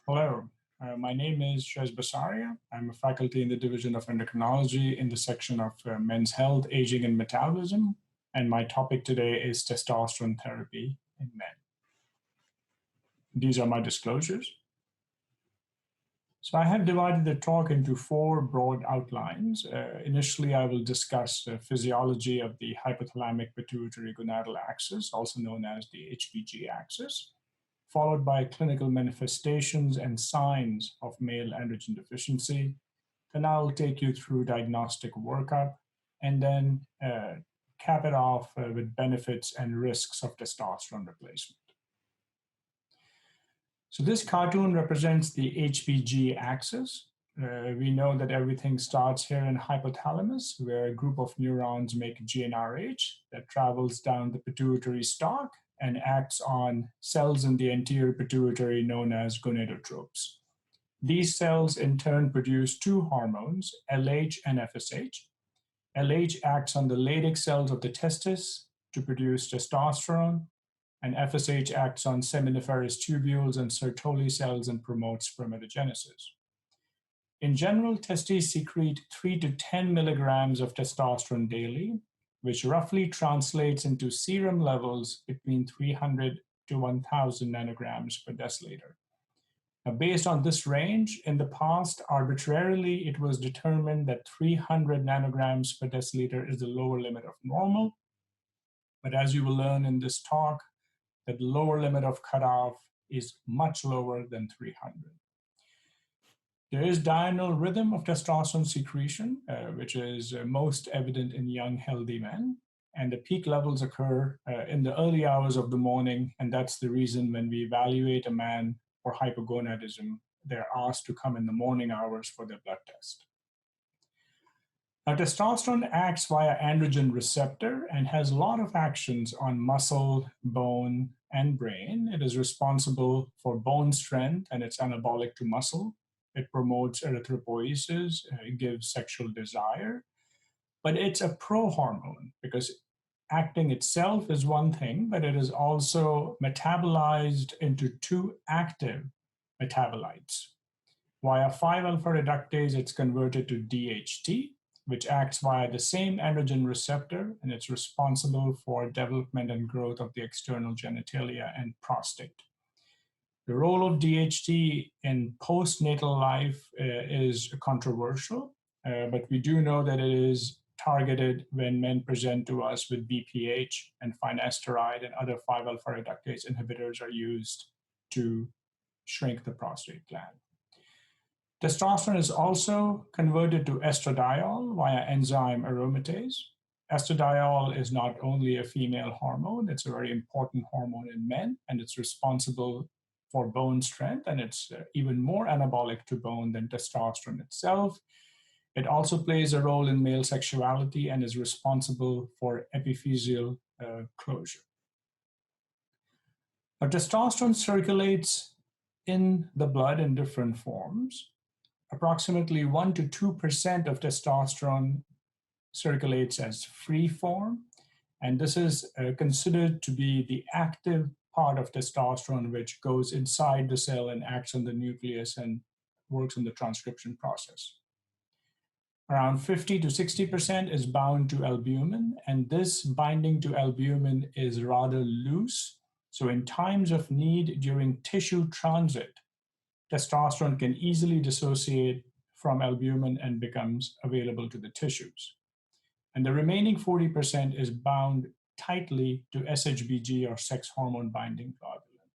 Hello, my name is Shez Basaria. I'm a faculty in the Division of Endocrinology in the section of Men's Health, Aging, and Metabolism. And my topic today is testosterone therapy in men. These are my disclosures. So I have divided the talk into four broad outlines. Initially, I will discuss the physiology of the hypothalamic pituitary gonadal axis, also known as the HPG axis, followed by clinical manifestations and signs of male androgen deficiency. Then I'll take you through diagnostic workup and then cap it off with benefits and risks of testosterone replacement. So this cartoon represents the HPG axis. We know that everything starts here in hypothalamus, where a group of neurons make GnRH that travels down the pituitary stalk and acts on cells in the anterior pituitary known as gonadotropes. These cells in turn produce two hormones, LH and FSH. LH acts on the Leydig cells of the testis to produce testosterone, and FSH acts on seminiferous tubules and Sertoli cells and promotes spermatogenesis. In general, testes secrete 3 to 10 milligrams of testosterone daily, which roughly translates into serum levels between 300 to 1,000 nanograms per deciliter. Now, based on this range, in the past, arbitrarily, it was determined that 300 nanograms per deciliter is the lower limit of normal. But as you will learn in this talk, that the lower limit of cutoff is much lower than 300. There is diurnal rhythm of testosterone secretion, which is most evident in young, healthy men. And the peak levels occur in the early hours of the morning. And that's the reason when we evaluate a man for hypogonadism, they're asked to come in the morning hours for their blood test. Now, testosterone acts via androgen receptor and has a lot of actions on muscle, bone, and brain. It is responsible for bone strength, and it's anabolic to muscle. It promotes erythropoiesis, it gives sexual desire, but it's a prohormone because acting itself is one thing, but it is also metabolized into two active metabolites. Via 5-alpha reductase, it's converted to DHT, which acts via the same androgen receptor, and it's responsible for development and growth of the external genitalia and prostate. The role of DHT in postnatal life is controversial, but we do know that it is targeted when men present to us with BPH, and finasteride and other 5-alpha reductase inhibitors are used to shrink the prostate gland. Testosterone is also converted to estradiol via enzyme aromatase. Estradiol is not only a female hormone, it's a very important hormone in men, and it's responsible for bone strength, and it's even more anabolic to bone than testosterone itself. It also plays a role in male sexuality and is responsible for epiphyseal closure. Now, testosterone circulates in the blood in different forms. Approximately 1 to 2% of testosterone circulates as free form, and this is considered to be the active part of testosterone which goes inside the cell and acts on the nucleus and works in the transcription process. Around 50 to 60% is bound to albumin, and this binding to albumin is rather loose. So in times of need during tissue transit, testosterone can easily dissociate from albumin and becomes available to the tissues. And the remaining 40% is bound tightly to SHBG, or sex hormone binding globulin.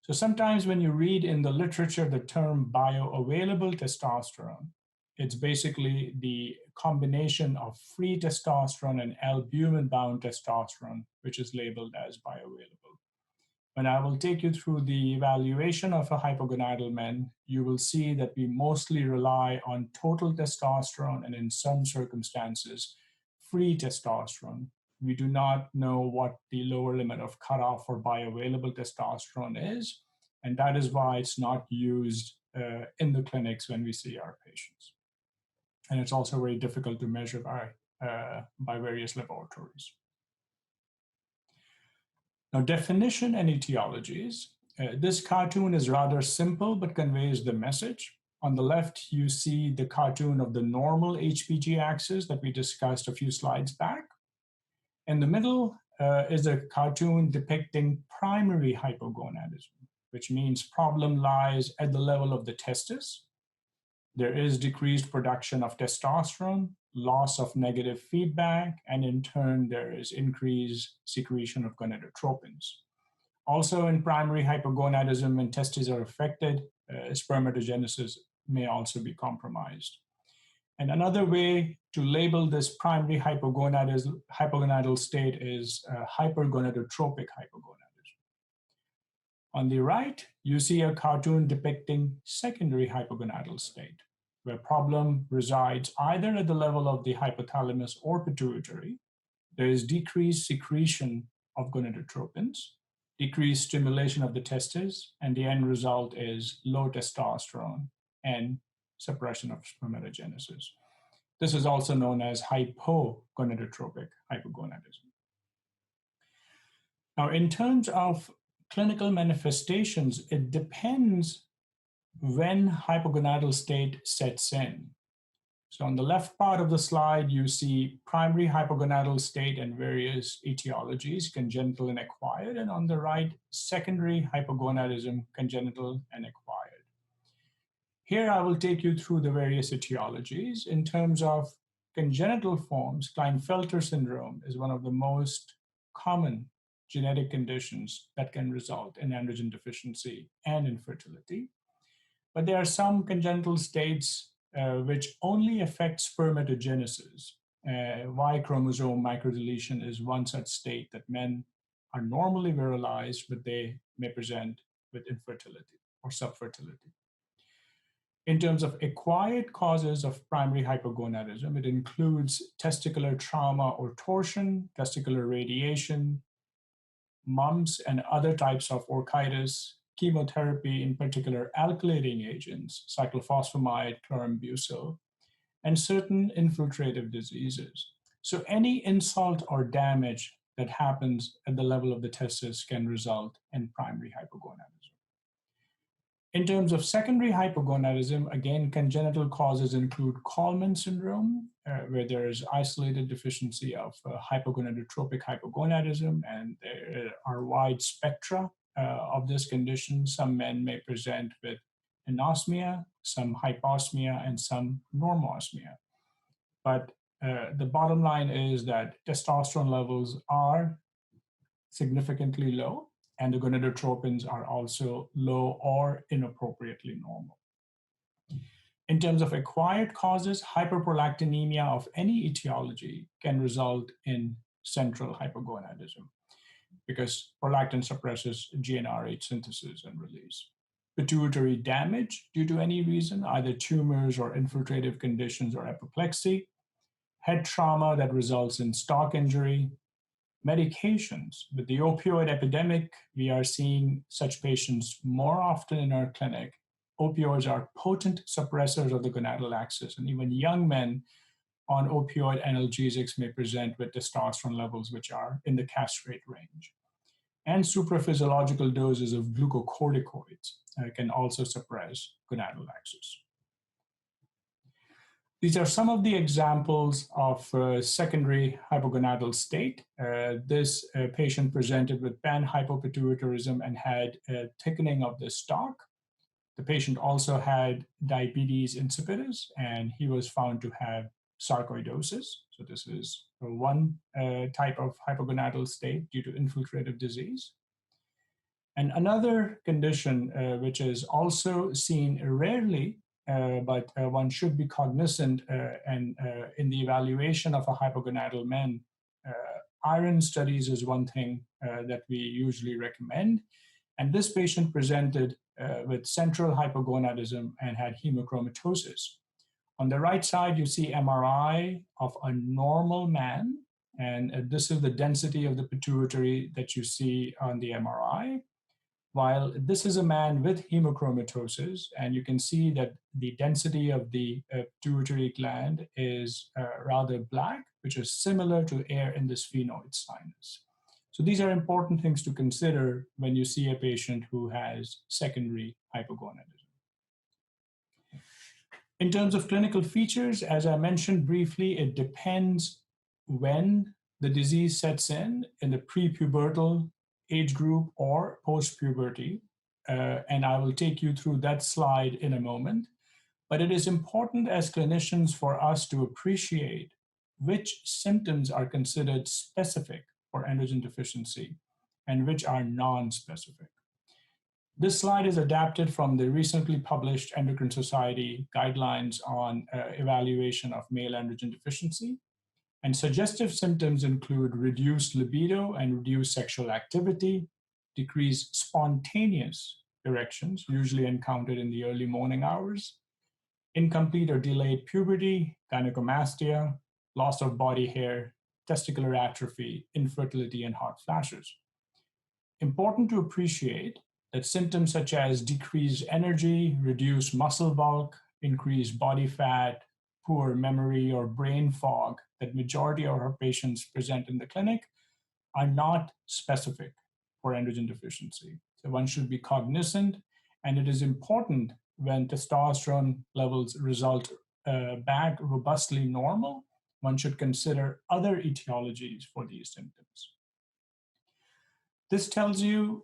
So sometimes when you read in the literature the term bioavailable testosterone, it's basically the combination of free testosterone and albumin-bound testosterone, which is labeled as bioavailable. When I will take you through the evaluation of a hypogonadal man, you will see that we mostly rely on total testosterone and in some circumstances, free testosterone. We do not know what the lower limit of cutoff for bioavailable testosterone is, and that is why it's not used in the clinics when we see our patients. And it's also very difficult to measure by various laboratories. Now, definition and etiologies. This cartoon is rather simple but conveys the message. On the left, you see the cartoon of the normal HPG axis that we discussed a few slides back. In the middle is a cartoon depicting primary hypogonadism, which means problem lies at the level of the testis. There is decreased production of testosterone, loss of negative feedback, and in turn, there is increased secretion of gonadotropins. Also, in primary hypogonadism, when testes are affected, spermatogenesis may also be compromised. And another way to label this primary hypogonadal state is hypergonadotropic hypogonadism. On the right, you see a cartoon depicting secondary hypogonadal state, where problem resides either at the level of the hypothalamus or pituitary. There is decreased secretion of gonadotropins, decreased stimulation of the testes, and the end result is low testosterone and suppression of spermatogenesis. This is also known as hypogonadotropic hypogonadism. Now, in terms of clinical manifestations, it depends when hypogonadal state sets in. So on the left part of the slide, you see primary hypogonadal state and various etiologies, congenital and acquired, and on the right, secondary hypogonadism, congenital and acquired. Here, I will take you through the various etiologies. In terms of congenital forms, Klinefelter syndrome is one of the most common genetic conditions that can result in androgen deficiency and infertility. But there are some congenital states which only affect spermatogenesis. Y chromosome microdeletion is one such state that men are normally virilized, but they may present with infertility or subfertility. In terms of acquired causes of primary hypogonadism, it includes testicular trauma or torsion, testicular radiation, mumps, and other types of orchitis, chemotherapy, in particular alkylating agents, cyclophosphamide, chlorambucil, and certain infiltrative diseases. So any insult or damage that happens at the level of the testis can result in primary hypogonadism. In terms of secondary hypogonadism, again, congenital causes include Kallmann syndrome, where there is isolated deficiency of hypogonadotropic hypogonadism, and there are wide spectra of this condition. Some men may present with anosmia, some hyposmia, and some normosmia. But the bottom line is that testosterone levels are significantly low, and the gonadotropins are also low or inappropriately normal. In terms of acquired causes, hyperprolactinemia of any etiology can result in central hypogonadism because prolactin suppresses GnRH synthesis and release. Pituitary damage due to any reason, either tumors or infiltrative conditions or apoplexy, head trauma that results in stalk injury, medications. With the opioid epidemic, we are seeing such patients more often in our clinic. Opioids are potent suppressors of the gonadal axis, and even young men on opioid analgesics may present with testosterone levels which are in the castrate range. And supraphysiological doses of glucocorticoids can also suppress gonadal axis. These are some of the examples of secondary hypogonadal state. This patient presented with panhypopituitarism and had a thickening of the stalk. The patient also had diabetes insipidus, and he was found to have sarcoidosis. So this is one type of hypogonadal state due to infiltrative disease. And another condition which is also seen rarely, but one should be cognizant and in the evaluation of a hypogonadal man, iron studies is one thing that we usually recommend. And this patient presented with central hypogonadism and had hemochromatosis. On the right side, you see MRI of a normal man, and this is the density of the pituitary that you see on the MRI. While this is a man with hemochromatosis, and you can see that the density of the pituitary gland is rather black, which is similar to air in the sphenoid sinus. So these are important things to consider when you see a patient who has secondary hypogonadism. In terms of clinical features, as I mentioned briefly, it depends when the disease sets in the prepubertal age group or post-puberty. And I will take you through that slide in a moment. But it is important as clinicians for us to appreciate which symptoms are considered specific for androgen deficiency and which are non-specific. This slide is adapted from the recently published Endocrine Society guidelines on evaluation of male androgen deficiency. And suggestive symptoms include reduced libido and reduced sexual activity, decreased spontaneous erections, usually encountered in the early morning hours, incomplete or delayed puberty, gynecomastia, loss of body hair, testicular atrophy, infertility, and hot flashes. Important to appreciate that symptoms such as decreased energy, reduced muscle bulk, increased body fat, poor memory, or brain fog that majority of our patients present in the clinic are not specific for androgen deficiency. So one should be cognizant, and it is important when testosterone levels result back robustly normal, one should consider other etiologies for these symptoms. This tells you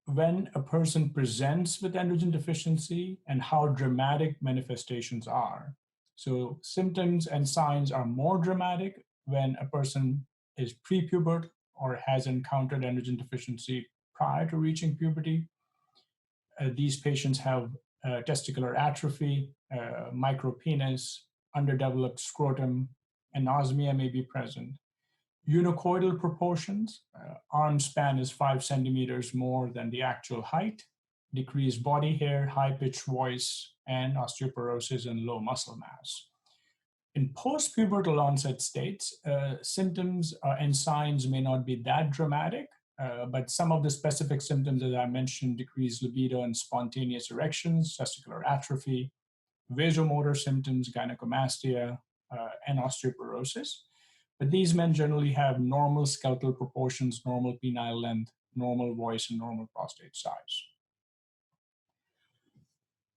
when a person presents with androgen deficiency and how dramatic manifestations are. So symptoms and signs are more dramatic when a person is prepubert or has encountered androgen deficiency prior to reaching puberty. These patients have testicular atrophy, micropenis, underdeveloped scrotum, anosmia may be present. Unicoidal proportions, arm span is 5 centimeters more than the actual height, decreased body hair, high-pitched voice, and osteoporosis and low muscle mass. In post-pubertal onset states, symptoms and signs may not be that dramatic, but some of the specific symptoms, as I mentioned, decreased libido and spontaneous erections, testicular atrophy, vasomotor symptoms, gynecomastia, and osteoporosis. But these men generally have normal skeletal proportions, normal penile length, normal voice, and normal prostate size.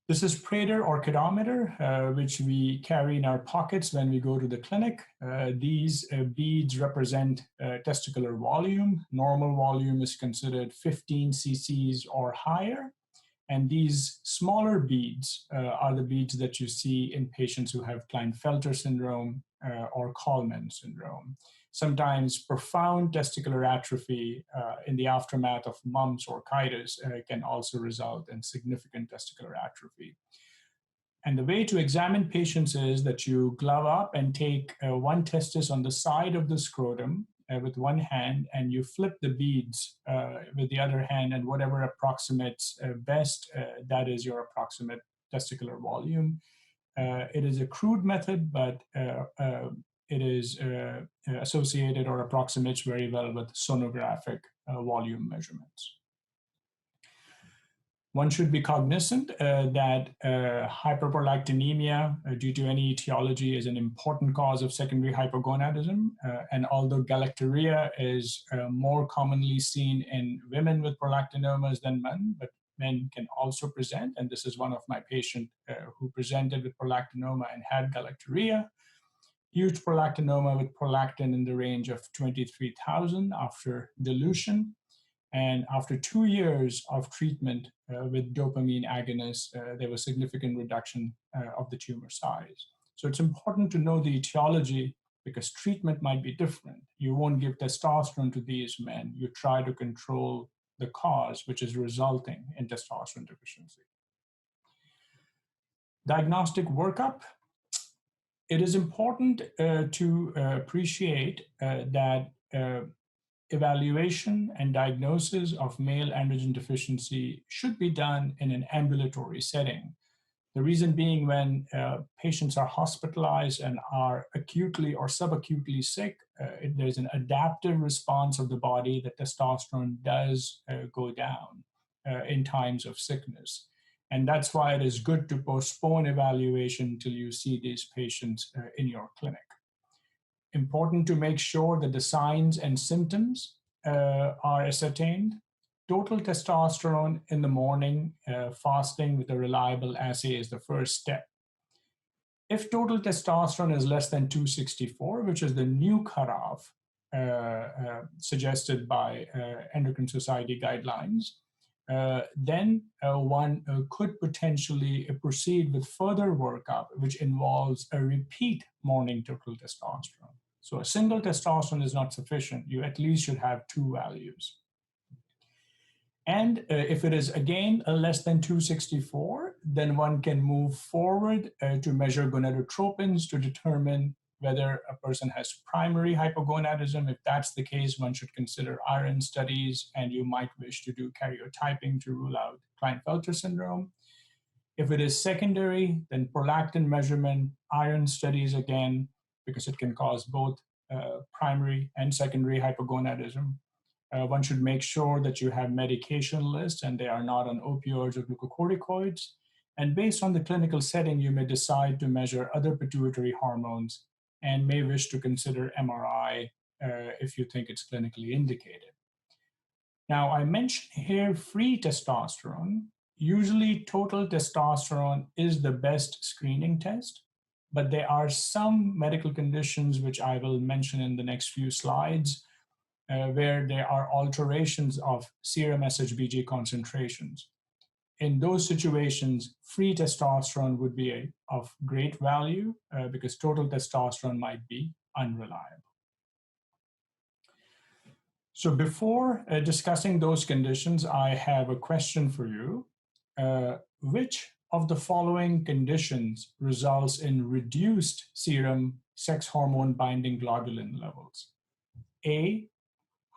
This is Prader or pedometer, which we carry in our pockets when we go to the clinic. These beads represent testicular volume. Normal volume is considered 15 cc's or higher. And these smaller beads are the beads that you see in patients who have Klinefelter syndrome or Kallmann syndrome. Sometimes profound testicular atrophy in the aftermath of mumps or chitis can also result in significant testicular atrophy. And the way to examine patients is that you glove up and take one testis on the side of the scrotum with one hand, and you flip the beads with the other hand, and whatever approximates best, that is your approximate testicular volume. It is a crude method, but it is associated or approximates very well with sonographic volume measurements. One should be cognizant that hyperprolactinemia due to any etiology is an important cause of secondary hypogonadism. And although galactorrhea is more commonly seen in women with prolactinomas than men, but men can also present. And this is one of my patients who presented with prolactinoma and had galactorrhea. Huge prolactinoma with prolactin in the range of 23,000 after dilution. And after 2 years of treatment with dopamine agonists, there was significant reduction of the tumor size. So it's important to know the etiology because treatment might be different. You won't give testosterone to these men. You try to control the cause, which is resulting in testosterone deficiency. Diagnostic workup. It is important to appreciate that evaluation and diagnosis of male androgen deficiency should be done in an ambulatory setting. The reason being when patients are hospitalized and are acutely or subacutely sick, there's an adaptive response of the body that testosterone does go down in times of sickness. And that's why it is good to postpone evaluation until you see these patients in your clinic. Important to make sure that the signs and symptoms are ascertained. Total testosterone in the morning, fasting with a reliable assay is the first step. If total testosterone is less than 264, which is the new cutoff suggested by Endocrine Society guidelines, then one could potentially proceed with further workup, which involves a repeat morning total testosterone. So a single testosterone is not sufficient. You at least should have two values. And if it is again less than 264, then one can move forward to measure gonadotropins to determine whether a person has primary hypogonadism. If that's the case, one should consider iron studies, and you might wish to do karyotyping to rule out Klinefelter syndrome. If it is secondary, then prolactin measurement, iron studies again, because it can cause both primary and secondary hypogonadism. One should make sure that you have medication lists and they are not on opioids or glucocorticoids. And based on the clinical setting, you may decide to measure other pituitary hormones and may wish to consider MRI if you think it's clinically indicated. Now, I mentioned here free testosterone. Usually, total testosterone is the best screening test, but there are some medical conditions which I will mention in the next few slides where there are alterations of serum SHBG concentrations. In those situations, free testosterone would be of great value because total testosterone might be unreliable. So before discussing those conditions, I have a question for you. Which of the following conditions results in reduced serum sex hormone binding globulin levels? A,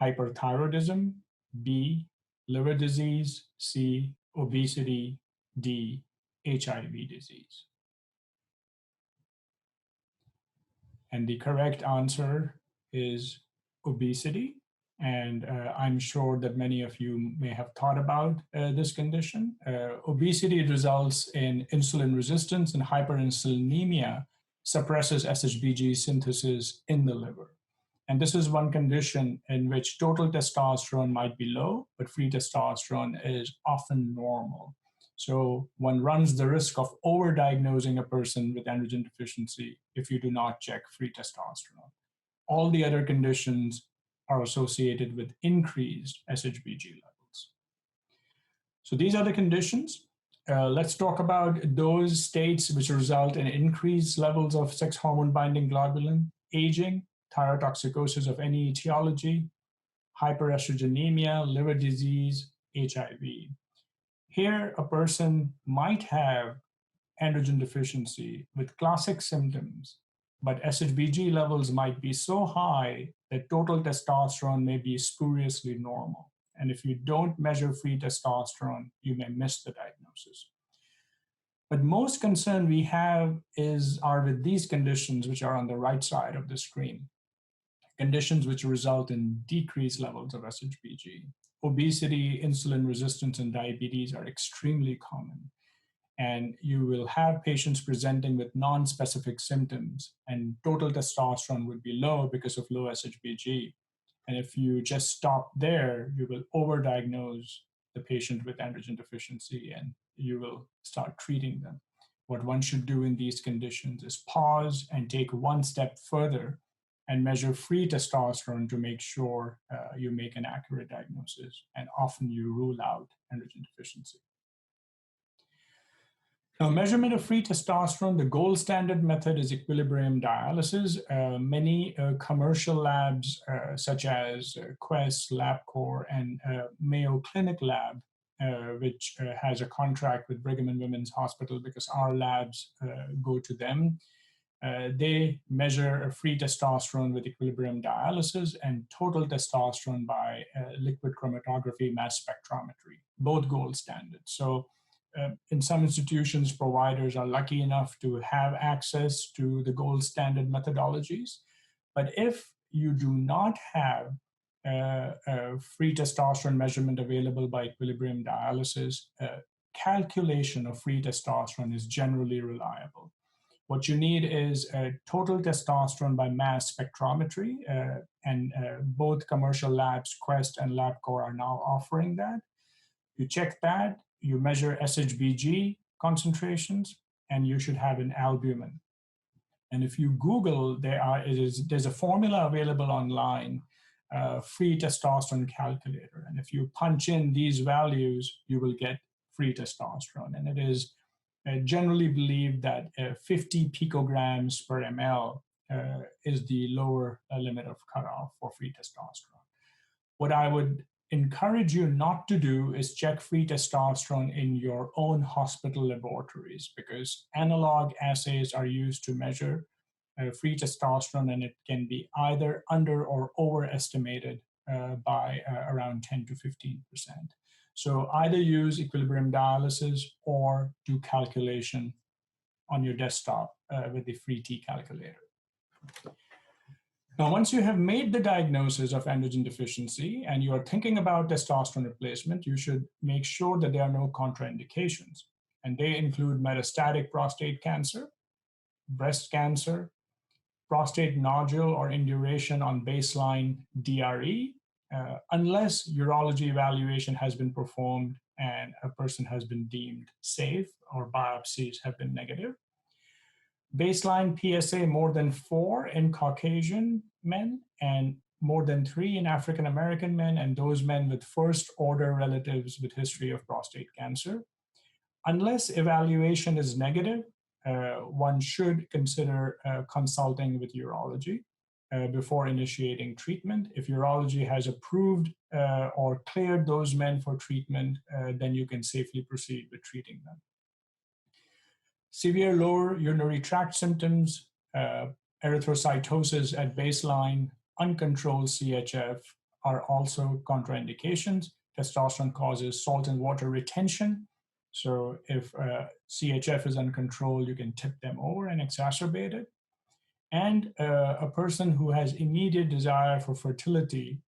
hyperthyroidism, B, liver disease, C, obesity, D, HIV disease. And the correct answer is obesity. And I'm sure that many of you may have thought about this condition. Obesity results in insulin resistance, and hyperinsulinemia suppresses SHBG synthesis in the liver. And this is one condition in which total testosterone might be low, but free testosterone is often normal. So one runs the risk of overdiagnosing a person with androgen deficiency if you do not check free testosterone. All the other conditions are associated with increased SHBG levels. So these are the conditions. Let's talk about those states which result in increased levels of sex hormone binding globulin: aging, thyrotoxicosis of any etiology, hyperestrogenemia, liver disease, HIV. Here, a person might have androgen deficiency with classic symptoms, but SHBG levels might be so high that total testosterone may be spuriously normal. And if you don't measure free testosterone, you may miss the diagnosis. But most concern we have are with these conditions, which are on the right side of the screen. Conditions which result in decreased levels of SHBG. Obesity, insulin resistance, and diabetes are extremely common. And you will have patients presenting with non-specific symptoms, and total testosterone would be low because of low SHBG. And if you just stop there, you will overdiagnose the patient with androgen deficiency and you will start treating them. What one should do in these conditions is pause and take one step further and measure free testosterone to make sure you make an accurate diagnosis, and often you rule out androgen deficiency. Now, measurement of free testosterone, the gold standard method is equilibrium dialysis. Many commercial labs, such as Quest, LabCorp, and Mayo Clinic Lab, which has a contract with Brigham and Women's Hospital because our labs go to them, they measure free testosterone with equilibrium dialysis and total testosterone by liquid chromatography mass spectrometry, both gold standard. So in some institutions, providers are lucky enough to have access to the gold standard methodologies. But if you do not have free testosterone measurement available by equilibrium dialysis, calculation of free testosterone is generally reliable. What you need is a total testosterone by mass spectrometry, and both commercial labs, Quest and LabCorp, are now offering that. You check that, you measure SHBG concentrations, and you should have an albumin. And if you Google, there's a formula available online, free testosterone calculator. And if you punch in these values, you will get free testosterone. And it is generally believed that 50 picograms per ml is the lower limit of cutoff for free testosterone. What I would encourage you not to do is check free testosterone in your own hospital laboratories, because analog assays are used to measure free testosterone, and it can be either under or overestimated by around 10 to 15%. So either use equilibrium dialysis or do calculation on your desktop with the free T calculator. Now, once you have made the diagnosis of androgen deficiency and you are thinking about testosterone replacement, you should make sure that there are no contraindications. And they include metastatic prostate cancer, breast cancer, prostate nodule or induration on baseline DRE, unless urology evaluation has been performed and a person has been deemed safe or biopsies have been negative. Baseline PSA more than 4 in Caucasian men and more than 3 in African American men, and those men with first order relatives with history of prostate cancer. Unless evaluation is negative, one should consider consulting with urology before initiating treatment. If urology has approved or cleared those men for treatment, then you can safely proceed with treating them. Severe lower urinary tract symptoms, erythrocytosis at baseline, uncontrolled CHF are also contraindications. Testosterone causes salt and water retention. So if CHF is uncontrolled, you can tip them over and exacerbate it. And a person who has immediate desire for fertility,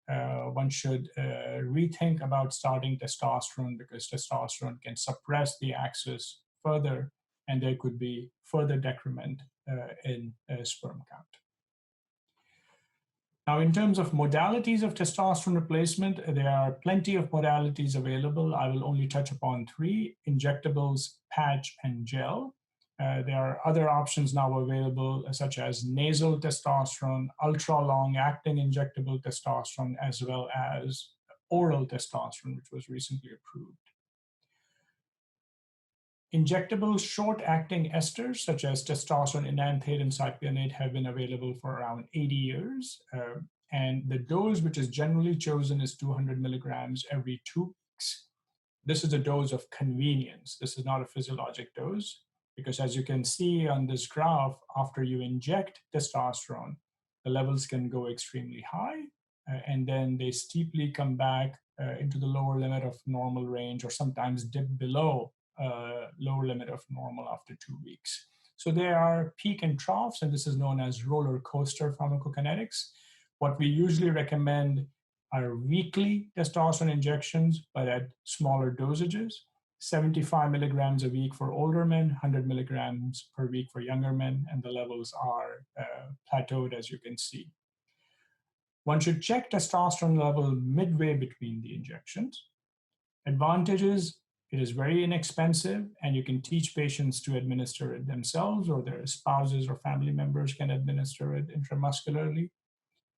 one should rethink about starting testosterone, because testosterone can suppress the axis further, and there could be further decrement in sperm count. Now, in terms of modalities of testosterone replacement, there are plenty of modalities available. I will only touch upon 3: injectables, patch, and gel. There are other options now available, such as nasal testosterone, ultra-long-acting injectable testosterone, as well as oral testosterone, which was recently approved. Injectable short-acting esters, such as testosterone enanthate and cypionate, have been available for around 80 years. And the dose, which is generally chosen, is 200 milligrams every 2 weeks. This is a dose of convenience. This is not a physiologic dose, because as you can see on this graph, after you inject testosterone, the levels can go extremely high, and then they steeply come back into the lower limit of normal range, or sometimes dip below lower limit of normal after 2 weeks. So there are peak and troughs, and this is known as roller coaster pharmacokinetics. What we usually recommend are weekly testosterone injections, but at smaller dosages, 75 milligrams a week for older men, 100 milligrams per week for younger men, and the levels are plateaued, as you can see. One should check testosterone level midway between the injections. Advantages: it is very inexpensive, and you can teach patients to administer it themselves, or their spouses or family members can administer it intramuscularly.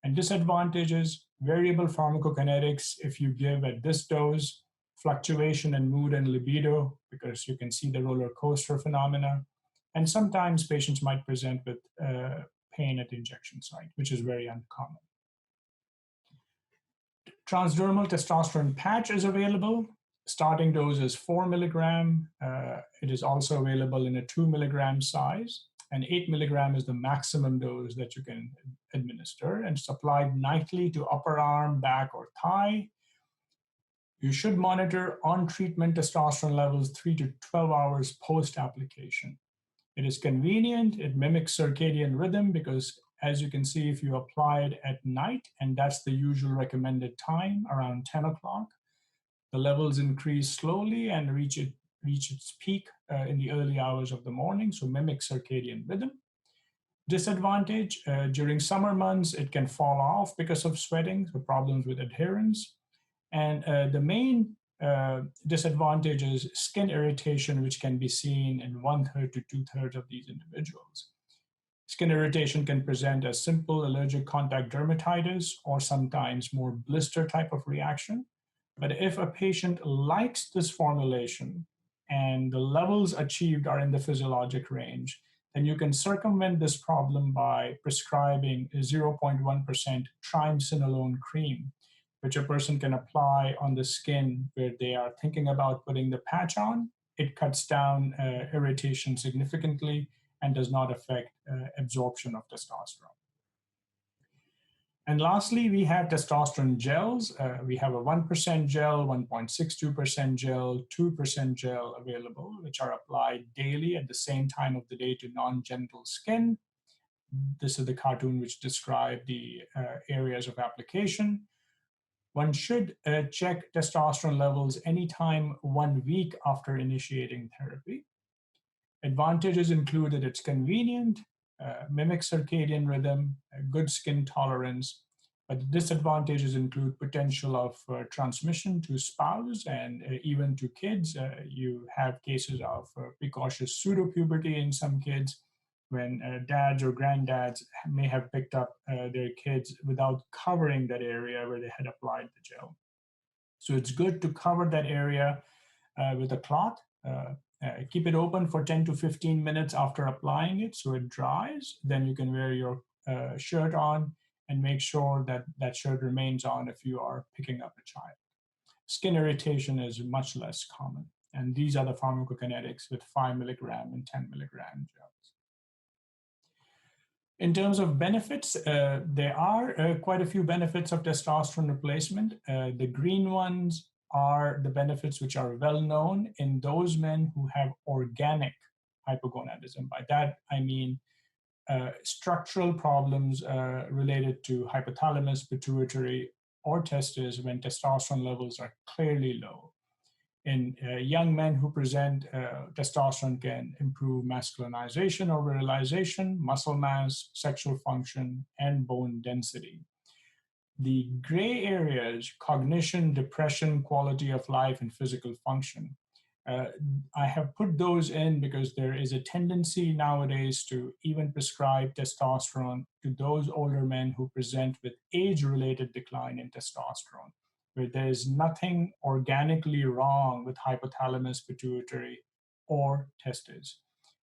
And disadvantages: variable pharmacokinetics if you give at this dose, fluctuation in mood and libido, because you can see the roller coaster phenomena, and sometimes patients might present with pain at the injection site, which is very uncommon. Transdermal testosterone patch is available. Starting dose is 4 milligram. It is also available in a 2 milligram size, and 8 milligram is the maximum dose that you can administer, and it's applied nightly to upper arm, back, or thigh. You should monitor on-treatment testosterone levels 3 to 12 hours post-application. It is convenient. It mimics circadian rhythm, because as you can see, if you apply it at night, and that's the usual recommended time, around 10 o'clock, the levels increase slowly and reach reach its peak in the early hours of the morning, so mimic circadian rhythm. Disadvantage, during summer months, it can fall off because of sweating, so problems with adherence. And the main disadvantage is skin irritation, which can be seen in 1/3 to 2/3 of these individuals. Skin irritation can present as simple allergic contact dermatitis or sometimes more blister type of reaction. But if a patient likes this formulation and the levels achieved are in the physiologic range, then you can circumvent this problem by prescribing a 0.1% triamcinolone cream, which a person can apply on the skin where they are thinking about putting the patch on. It cuts down irritation significantly and does not affect absorption of testosterone. And lastly, we have testosterone gels. We have a 1% gel, 1.62% gel, 2% gel available, which are applied daily at the same time of the day to non-genital skin. This is the cartoon which describes the areas of application. One should check testosterone levels anytime 1 week after initiating therapy. Advantages include that it's convenient, mimics circadian rhythm, good skin tolerance, but the disadvantages include potential of transmission to spouse and even to kids. You have cases of precocious pseudopuberty in some kids when dads or granddads may have picked up their kids without covering that area where they had applied the gel. So it's good to cover that area with a cloth. Keep it open for 10 to 15 minutes after applying it so it dries. Then you can wear your shirt on and make sure that that shirt remains on if you are picking up a child. Skin irritation is much less common. And these are the pharmacokinetics with 5 milligram and 10 milligram gels. In terms of benefits, there are quite a few benefits of testosterone replacement. The green ones are the benefits which are well known in those men who have organic hypogonadism. By that, I mean structural problems related to hypothalamus, pituitary, or testes when testosterone levels are clearly low. In young men who present, testosterone can improve masculinization or virilization, muscle mass, sexual function, and bone density. The gray areas, cognition, depression, quality of life, and physical function, I have put those in because there is a tendency nowadays to even prescribe testosterone to those older men who present with age-related decline in testosterone, where there is nothing organically wrong with hypothalamus, pituitary, or testes.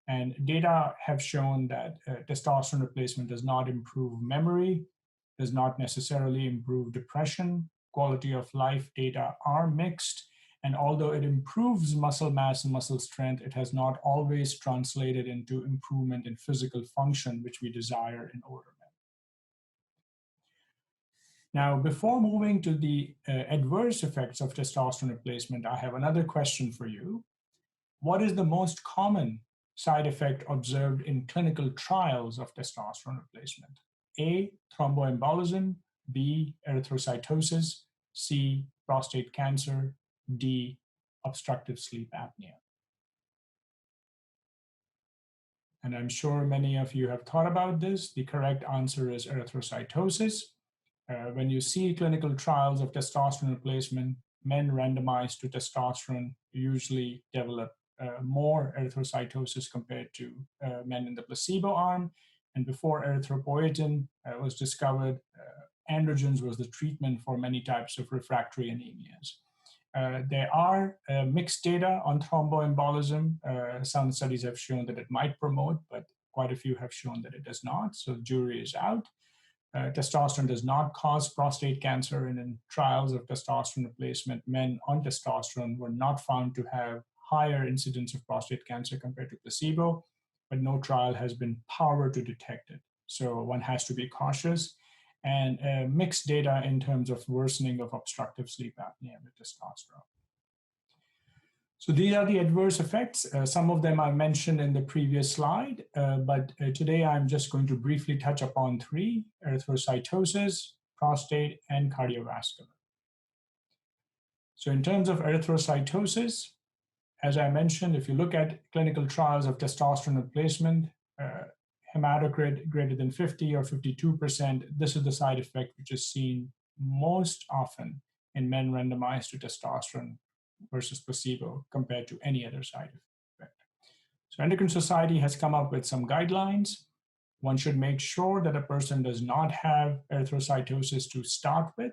And data have shown that testosterone replacement does not improve memory, does not necessarily improve depression. Quality of life data are mixed. And although it improves muscle mass and muscle strength, it has not always translated into improvement in physical function, which we desire in older men. Now, before moving to the adverse effects of testosterone replacement, I have another question for you. What is the most common side effect observed in clinical trials of testosterone replacement? A, thromboembolism, B, erythrocytosis, C, prostate cancer, D, obstructive sleep apnea. And I'm sure many of you have thought about this. The correct answer is erythrocytosis. When you see clinical trials of testosterone replacement, men randomized to testosterone usually develop more erythrocytosis compared to men in the placebo arm. And before erythropoietin was discovered, androgens was the treatment for many types of refractory anemias. There are mixed data on thromboembolism. Some studies have shown that it might promote, but quite a few have shown that it does not. So the jury is out. Testosterone does not cause prostate cancer, and in trials of testosterone replacement, men on testosterone were not found to have higher incidence of prostate cancer compared to placebo, but no trial has been powered to detect it. So one has to be cautious. And mixed data in terms of worsening of obstructive sleep apnea with testosterone. So these are the adverse effects. Some of them I mentioned in the previous slide, but today I'm just going to briefly touch upon 3: erythrocytosis, prostate, and cardiovascular. So in terms of erythrocytosis, As I mentioned, if you look at clinical trials of testosterone replacement, uh, hematocrit greater than 50 or 52%, this is the side effect which is seen most often in men randomized to testosterone versus placebo compared to any other side effect. So Endocrine Society has come up with some guidelines. One should make sure that a person does not have erythrocytosis to start with,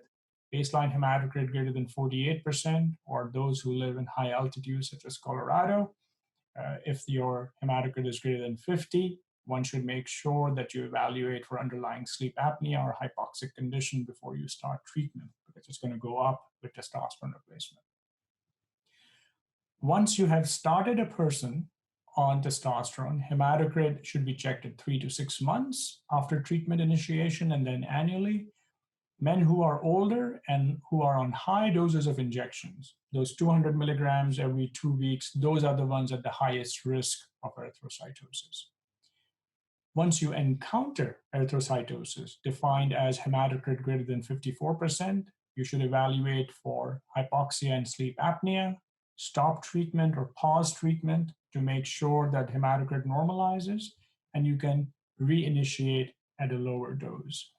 baseline hematocrit greater than 48%, or those who live in high altitudes such as Colorado. If your hematocrit is greater than 50, one should make sure that you evaluate for underlying sleep apnea or hypoxic condition before you start treatment, because it's going to go up with testosterone replacement. Once you have started a person on testosterone, hematocrit should be checked at 3 to 6 months after treatment initiation and then annually. Men who are older and who are on high doses of injections, those 200 milligrams every 2 weeks, those are the ones at the highest risk of erythrocytosis. Once you encounter erythrocytosis, defined as hematocrit greater than 54%, you should evaluate for hypoxia and sleep apnea, stop treatment or pause treatment to make sure that hematocrit normalizes, and you can reinitiate at a lower dose.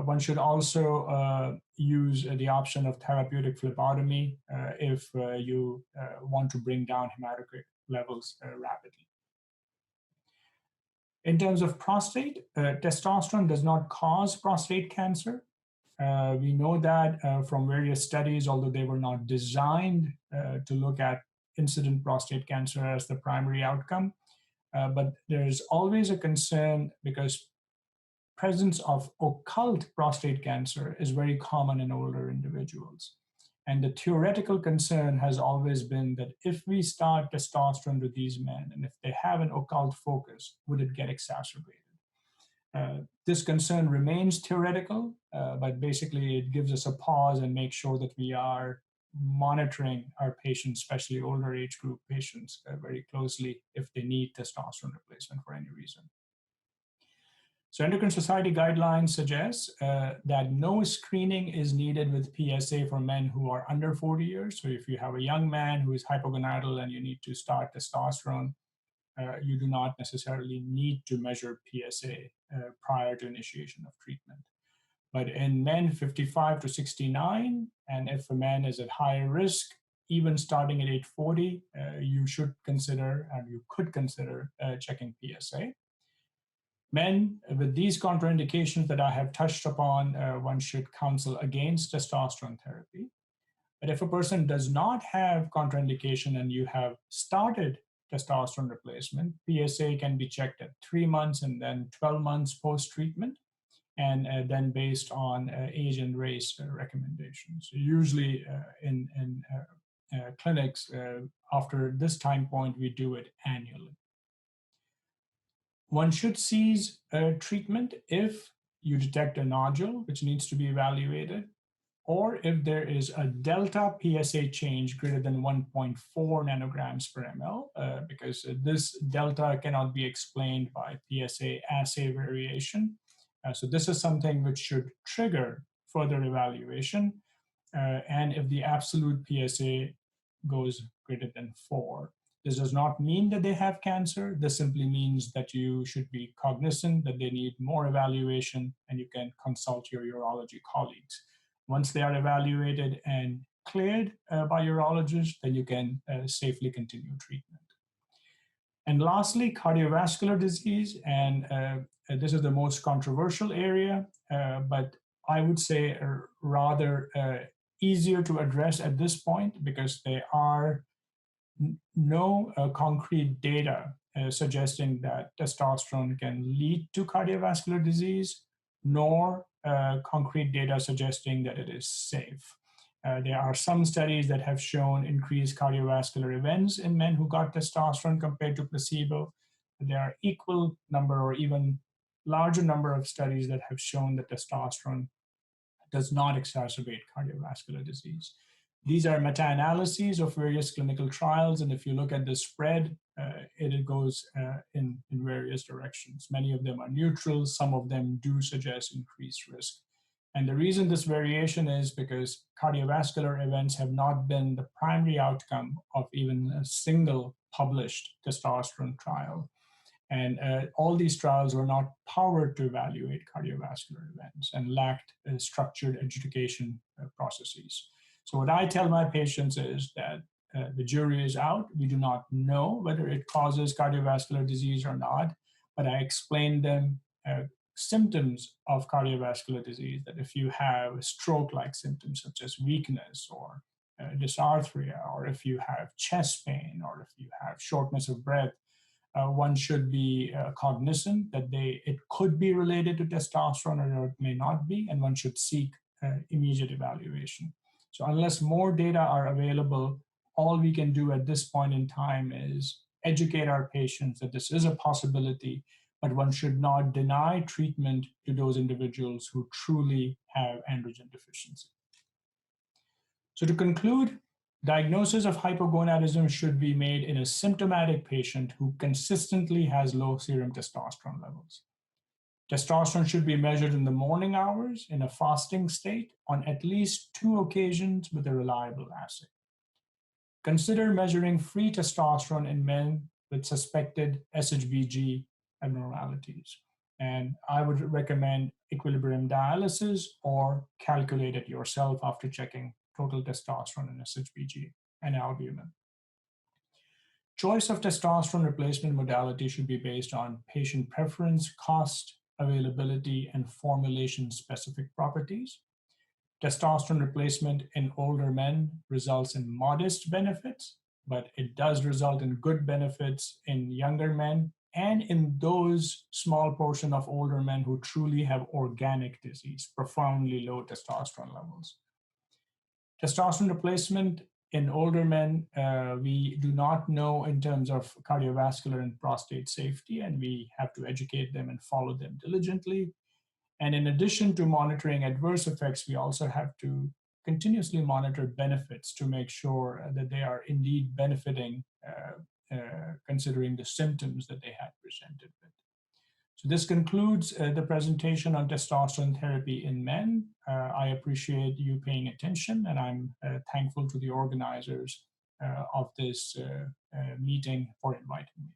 One should also use the option of therapeutic phlebotomy if you want to bring down hematocrit levels rapidly. In terms of prostate, testosterone does not cause prostate cancer. We know that from various studies, although they were not designed to look at incident prostate cancer as the primary outcome. But there's always a concern because presence of occult prostate cancer is very common in older individuals. And the theoretical concern has always been that if we start testosterone to these men, and if they have an occult focus, would it get exacerbated? This concern remains theoretical, but basically it gives us a pause and makes sure that we are monitoring our patients, especially older age group patients, very closely if they need testosterone replacement for any reason. So Endocrine Society guidelines suggest that no screening is needed with PSA for men who are under 40 years. So if you have a young man who is hypogonadal and you need to start testosterone, you do not necessarily need to measure PSA prior to initiation of treatment. But in men 55 to 69, and if a man is at higher risk, even starting at age 40, you should consider, and you could consider checking PSA. Men with these contraindications that I have touched upon, one should counsel against testosterone therapy. But if a person does not have contraindication and you have started testosterone replacement, PSA can be checked at 3 months and then 12 months post-treatment, and then based on age and race recommendations. So usually in clinics, after this time point, we do it annually. One should cease treatment if you detect a nodule, which needs to be evaluated, or if there is a delta PSA change greater than 1.4 nanograms per ml, because this delta cannot be explained by PSA assay variation. So this is something which should trigger further evaluation. And if the absolute PSA goes greater than 4, this does not mean that they have cancer. This simply means that you should be cognizant that they need more evaluation, and you can consult your urology colleagues. Once they are evaluated and cleared by urologists, then you can safely continue treatment. And lastly, cardiovascular disease, and this is the most controversial area, but I would say rather easier to address at this point because there are no concrete data suggesting that testosterone can lead to cardiovascular disease, nor concrete data suggesting that it is safe. There are some studies that have shown increased cardiovascular events in men who got testosterone compared to placebo. There are equal number or even larger number of studies that have shown that testosterone does not exacerbate cardiovascular disease. These are meta-analyses of various clinical trials, and if you look at the spread, it goes in various directions. Many of them are neutral. Some of them do suggest increased risk. And the reason this variation is because cardiovascular events have not been the primary outcome of even a single published testosterone trial. And all these trials were not powered to evaluate cardiovascular events and lacked structured adjudication processes. So, what I tell my patients is that the jury is out. We do not know whether it causes cardiovascular disease or not, but I explain them symptoms of cardiovascular disease, that if you have stroke like symptoms such as weakness or dysarthria, or if you have chest pain, or if you have shortness of breath, one should be cognizant that it could be related to testosterone or it may not be, and one should seek immediate evaluation. So unless more data are available, all we can do at this point in time is educate our patients that this is a possibility, but one should not deny treatment to those individuals who truly have androgen deficiency. So to conclude, diagnosis of hypogonadism should be made in a symptomatic patient who consistently has low serum testosterone levels. Testosterone should be measured in the morning hours in a fasting state on at least 2 occasions with a reliable assay. Consider measuring free testosterone in men with suspected SHBG abnormalities. And I would recommend equilibrium dialysis or calculate it yourself after checking total testosterone and SHBG and albumin. Choice of testosterone replacement modality should be based on patient preference, cost, availability, and formulation specific properties. Testosterone replacement in older men results in modest benefits, but it does result in good benefits in younger men and in those small portion of older men who truly have organic disease, profoundly low testosterone levels. Testosterone replacement in older men, we do not know in terms of cardiovascular and prostate safety, and we have to educate them and follow them diligently. And in addition to monitoring adverse effects, we also have to continuously monitor benefits to make sure that they are indeed benefiting, considering the symptoms that they have presented with. So this concludes the presentation on testosterone therapy in men. I appreciate you paying attention, and I'm thankful to the organizers of this meeting for inviting me.